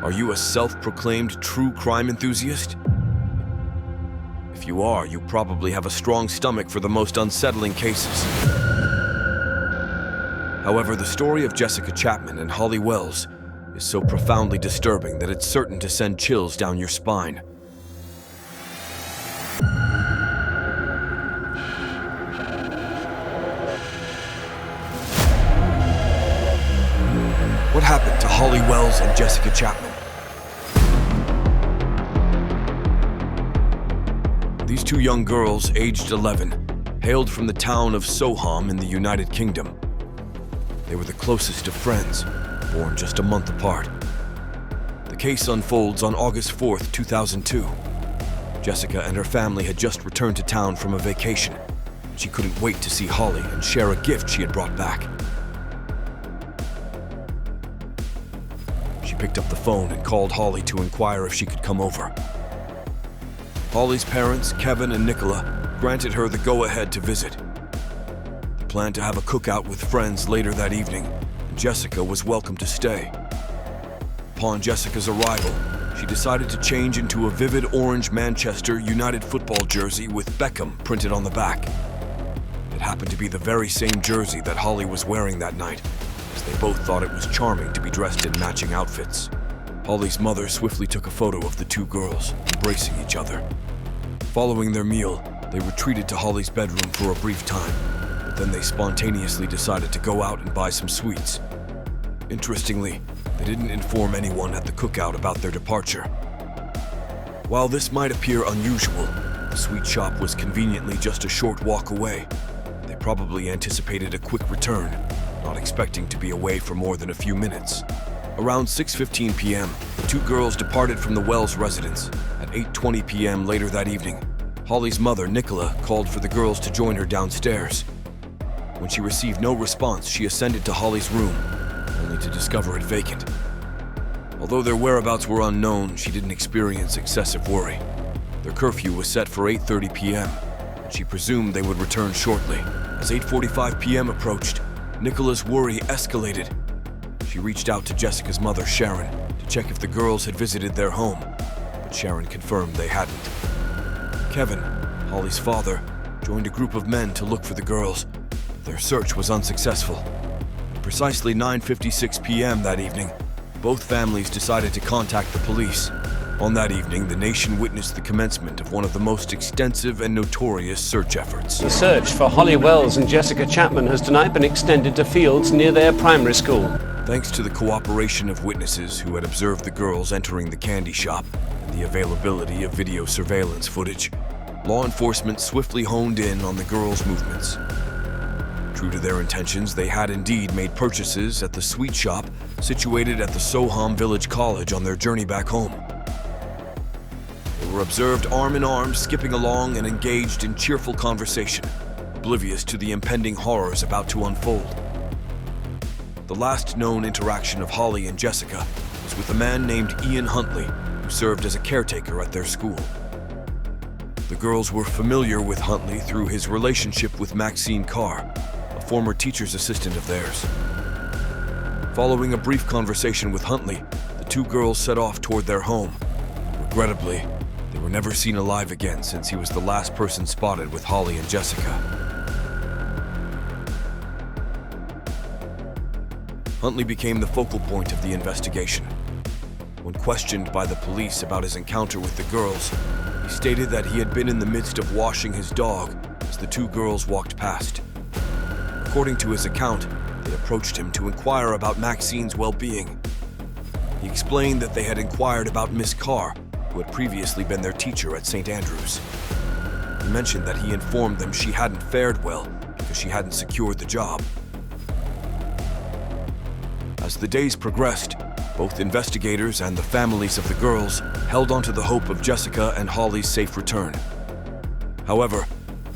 Are you a self-proclaimed true crime enthusiast? If you are, you probably have a strong stomach for the most unsettling cases. However, the story of Jessica Chapman and Holly Wells is so profoundly disturbing that it's certain to send chills down your spine. What happened to Holly Wells and Jessica Chapman? These two young girls, aged 11, hailed from the town of Soham in the United Kingdom. They were the closest of friends, born just a month apart. The case unfolds on August 4th, 2002. Jessica and her family had just returned to town from a vacation. She couldn't wait to see Holly and share a gift she had brought back. She picked up the phone and called Holly to inquire if she could come over. Holly's parents, Kevin and Nicola, granted her the go-ahead to visit. They planned to have a cookout with friends later that evening, and Jessica was welcome to stay. Upon Jessica's arrival, she decided to change into a vivid orange Manchester United football jersey with Beckham printed on the back. It happened to be the very same jersey that Holly was wearing that night, as they both thought it was charming to be dressed in matching outfits. Holly's mother swiftly took a photo of the two girls, embracing each other. Following their meal, they retreated to Holly's bedroom for a brief time, but then they spontaneously decided to go out and buy some sweets. Interestingly, they didn't inform anyone at the cookout about their departure. While this might appear unusual, the sweet shop was conveniently just a short walk away. They probably anticipated a quick return, not expecting to be away for more than a few minutes. Around 6:15 p.m., the two girls departed from the Wells residence. At 8:20 p.m. later that evening, Holly's mother, Nicola, called for the girls to join her downstairs. When she received no response, she ascended to Holly's room, only to discover it vacant. Although their whereabouts were unknown, she didn't experience excessive worry. Their curfew was set for 8:30 p.m., and she presumed they would return shortly. As 8:45 p.m. approached, Nicola's worry escalated. She reached out to Jessica's mother, Sharon, to check if the girls had visited their home, but Sharon confirmed they hadn't. Kevin, Holly's father, joined a group of men to look for the girls, but their search was unsuccessful. At precisely 9:56 p.m. that evening, both families decided to contact the police. On that evening, the nation witnessed the commencement of one of the most extensive and notorious search efforts. The search for Holly Wells and Jessica Chapman has tonight been extended to fields near their primary school. Thanks to the cooperation of witnesses who had observed the girls entering the candy shop and the availability of video surveillance footage, law enforcement swiftly honed in on the girls' movements. True to their intentions, they had indeed made purchases at the sweet shop situated at the Soham Village College on their journey back home. They were observed arm in arm, skipping along and engaged in cheerful conversation, oblivious to the impending horrors about to unfold. The last known interaction of Holly and Jessica was with a man named Ian Huntley, who served as a caretaker at their school. The girls were familiar with Huntley through his relationship with Maxine Carr, a former teacher's assistant of theirs. Following a brief conversation with Huntley, the two girls set off toward their home. Regrettably, they were never seen alive again since he was the last person spotted with Holly and Jessica. Huntley became the focal point of the investigation. When questioned by the police about his encounter with the girls, he stated that he had been in the midst of washing his dog as the two girls walked past. According to his account, they approached him to inquire about Maxine's well-being. He explained that they had inquired about Miss Carr, who had previously been their teacher at St. Andrews. He mentioned that he informed them she hadn't fared well because she hadn't secured the job. As the days progressed, both investigators and the families of the girls held onto the hope of Jessica and Holly's safe return. However,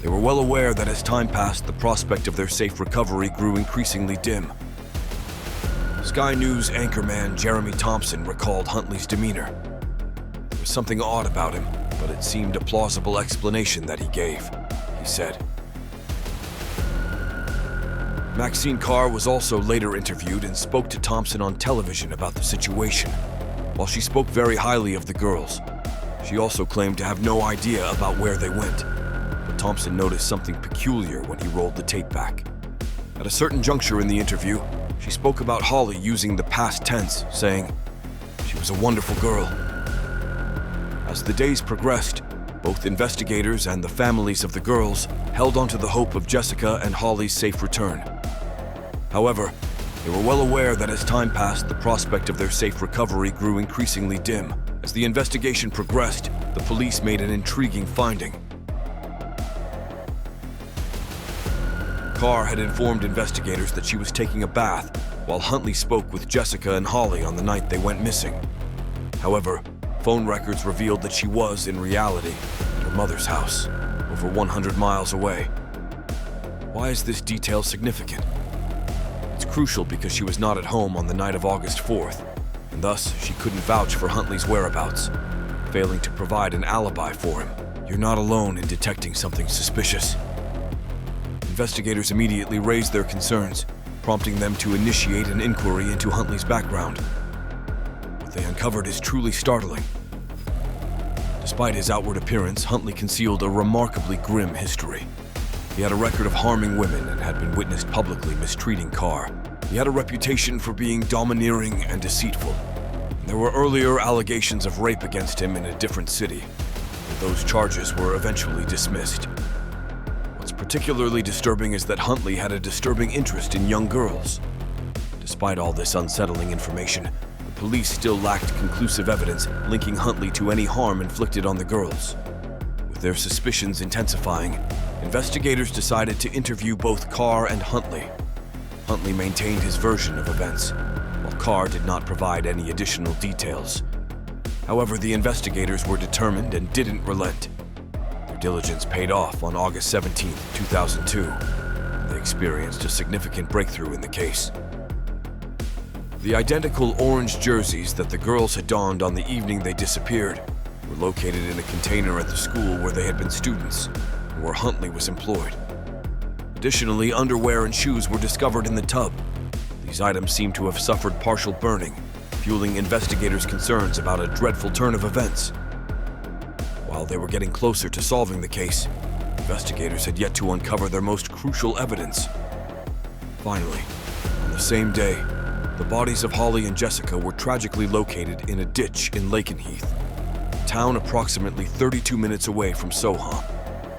they were well aware that as time passed, the prospect of their safe recovery grew increasingly dim. Sky News anchorman Jeremy Thompson recalled Huntley's demeanor. There was something odd about him, but it seemed a plausible explanation that he gave. He said, Maxine Carr was also later interviewed and spoke to Thompson on television about the situation. While she spoke very highly of the girls, she also claimed to have no idea about where they went. But Thompson noticed something peculiar when he rolled the tape back. At a certain juncture in the interview, she spoke about Holly using the past tense, saying, "She was a wonderful girl." As the days progressed, both investigators and the families of the girls held onto the hope of Jessica and Holly's safe return. However, they were well aware that as time passed, the prospect of their safe recovery grew increasingly dim. As the investigation progressed, the police made an intriguing finding. Carr had informed investigators that she was taking a bath while Huntley spoke with Jessica and Holly on the night they went missing. However, phone records revealed that she was, in reality, at her mother's house, over 100 miles away. Why is this detail significant? It's crucial because she was not at home on the night of August 4th, and thus she couldn't vouch for Huntley's whereabouts, failing to provide an alibi for him. You're not alone in detecting something suspicious. Investigators immediately raised their concerns, prompting them to initiate an inquiry into Huntley's background. What they uncovered is truly startling. Despite his outward appearance, Huntley concealed a remarkably grim history. He had a record of harming women and had been witnessed publicly mistreating Carr. He had a reputation for being domineering and deceitful. And there were earlier allegations of rape against him in a different city, though those charges were eventually dismissed. What's particularly disturbing is that Huntley had a disturbing interest in young girls. Despite all this unsettling information, the police still lacked conclusive evidence linking Huntley to any harm inflicted on the girls. With their suspicions intensifying, investigators decided to interview both Carr and Huntley. Huntley maintained his version of events, while Carr did not provide any additional details. However, the investigators were determined and didn't relent. Their diligence paid off on August 17, 2002. They experienced a significant breakthrough in the case. The identical orange jerseys that the girls had donned on the evening they disappeared were located in a container at the school where they had been students and where Huntley was employed. Additionally, underwear and shoes were discovered in the tub. These items seem to have suffered partial burning, fueling investigators' concerns about a dreadful turn of events. While they were getting closer to solving the case, investigators had yet to uncover their most crucial evidence. Finally, on the same day, the bodies of Holly and Jessica were tragically located in a ditch in Lakenheath, a town approximately 32 minutes away from Soham.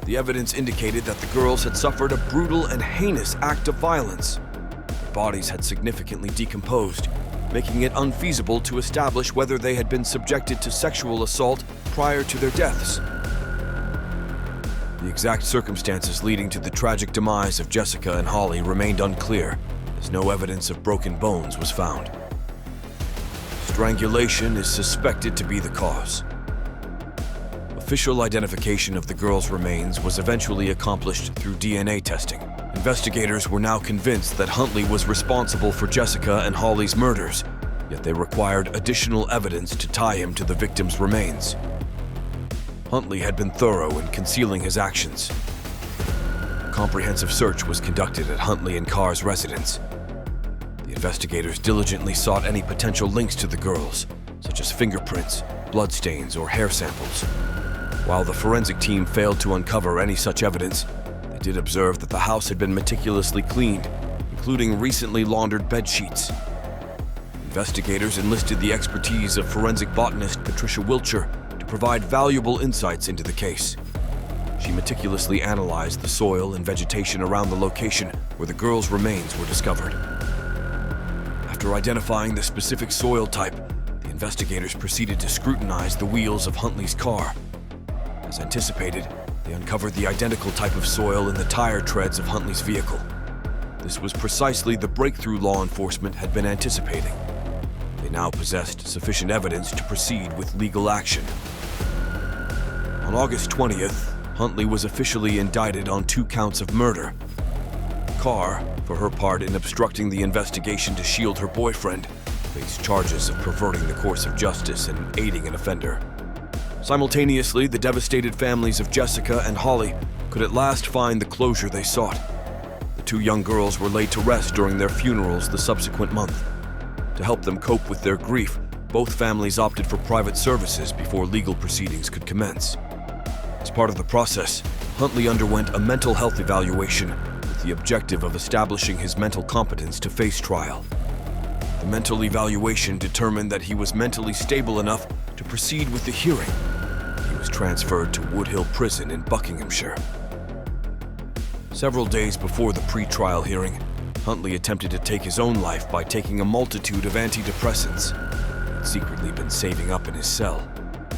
The evidence indicated that the girls had suffered a brutal and heinous act of violence. Their bodies had significantly decomposed, making it unfeasible to establish whether they had been subjected to sexual assault prior to their deaths. The exact circumstances leading to the tragic demise of Jessica and Holly remained unclear, as no evidence of broken bones was found. Strangulation is suspected to be the cause. Official identification of the girls' remains was eventually accomplished through DNA testing. Investigators were now convinced that Huntley was responsible for Jessica and Holly's murders, yet they required additional evidence to tie him to the victims' remains. Huntley had been thorough in concealing his actions. A comprehensive search was conducted at Huntley and Carr's residence. The investigators diligently sought any potential links to the girls, such as fingerprints, bloodstains, or hair samples. While the forensic team failed to uncover any such evidence, they did observe that the house had been meticulously cleaned, including recently laundered bed sheets. Investigators enlisted the expertise of forensic botanist Patricia Wiltshire to provide valuable insights into the case. She meticulously analyzed the soil and vegetation around the location where the girls' remains were discovered. After identifying the specific soil type, the investigators proceeded to scrutinize the wheels of Huntley's car. As anticipated, they uncovered the identical type of soil in the tire treads of Huntley's vehicle. This was precisely the breakthrough law enforcement had been anticipating. They now possessed sufficient evidence to proceed with legal action. On August 20th, Huntley was officially indicted on 2 counts of murder. Carr, for her part in obstructing the investigation to shield her boyfriend, faced charges of perverting the course of justice and aiding an offender. Simultaneously, the devastated families of Jessica and Holly could at last find the closure they sought. The 2 young girls were laid to rest during their funerals the subsequent month. To help them cope with their grief, both families opted for private services before legal proceedings could commence. As part of the process, Huntley underwent a mental health evaluation with the objective of establishing his mental competence to face trial. The mental evaluation determined that he was mentally stable enough to proceed with the hearing. He was transferred to Woodhill Prison in Buckinghamshire. Several days before the pre-trial hearing, Huntley attempted to take his own life by taking a multitude of antidepressants. He had secretly been saving up in his cell.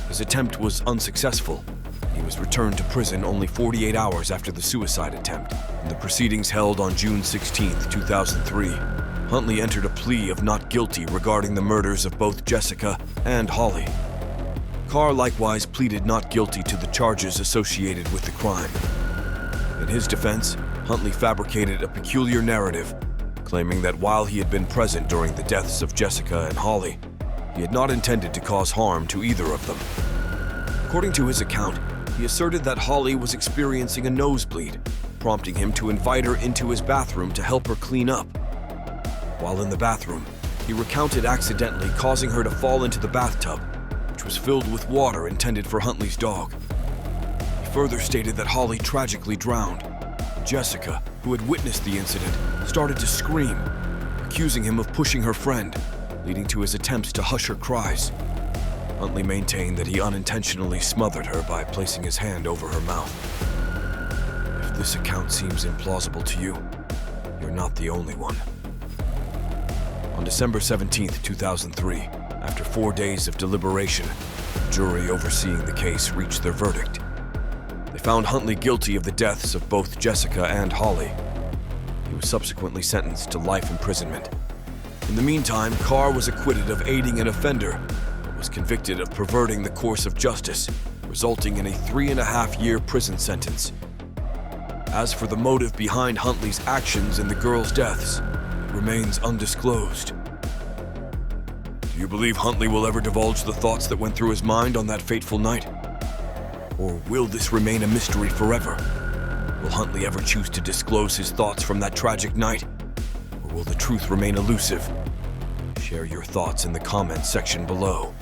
His attempt was unsuccessful. He was returned to prison only 48 hours after the suicide attempt. In the proceedings held on June 16, 2003, Huntley entered a plea of not guilty regarding the murders of both Jessica and Holly. Carr likewise pleaded not guilty to the charges associated with the crime. In his defense, Huntley fabricated a peculiar narrative, claiming that while he had been present during the deaths of Jessica and Holly, he had not intended to cause harm to either of them. According to his account, he asserted that Holly was experiencing a nosebleed, prompting him to invite her into his bathroom to help her clean up. While in the bathroom, he recounted accidentally causing her to fall into the bathtub, which was filled with water intended for Huntley's dog. He further stated that Holly tragically drowned. Jessica, who had witnessed the incident, started to scream, accusing him of pushing her friend, leading to his attempts to hush her cries. Huntley maintained that he unintentionally smothered her by placing his hand over her mouth. If this account seems implausible to you, you're not the only one. On December 17, 2003, after 4 days of deliberation, the jury overseeing the case reached their verdict. They found Huntley guilty of the deaths of both Jessica and Holly. He was subsequently sentenced to life imprisonment. In the meantime, Carr was acquitted of aiding an offender, but was convicted of perverting the course of justice, resulting in a 3.5-year prison sentence. As for the motive behind Huntley's actions in the girls' deaths, it remains undisclosed. Do you believe Huntley will ever divulge the thoughts that went through his mind on that fateful night? Or will this remain a mystery forever? Will Huntley ever choose to disclose his thoughts from that tragic night? Or will the truth remain elusive? Share your thoughts in the comments section below.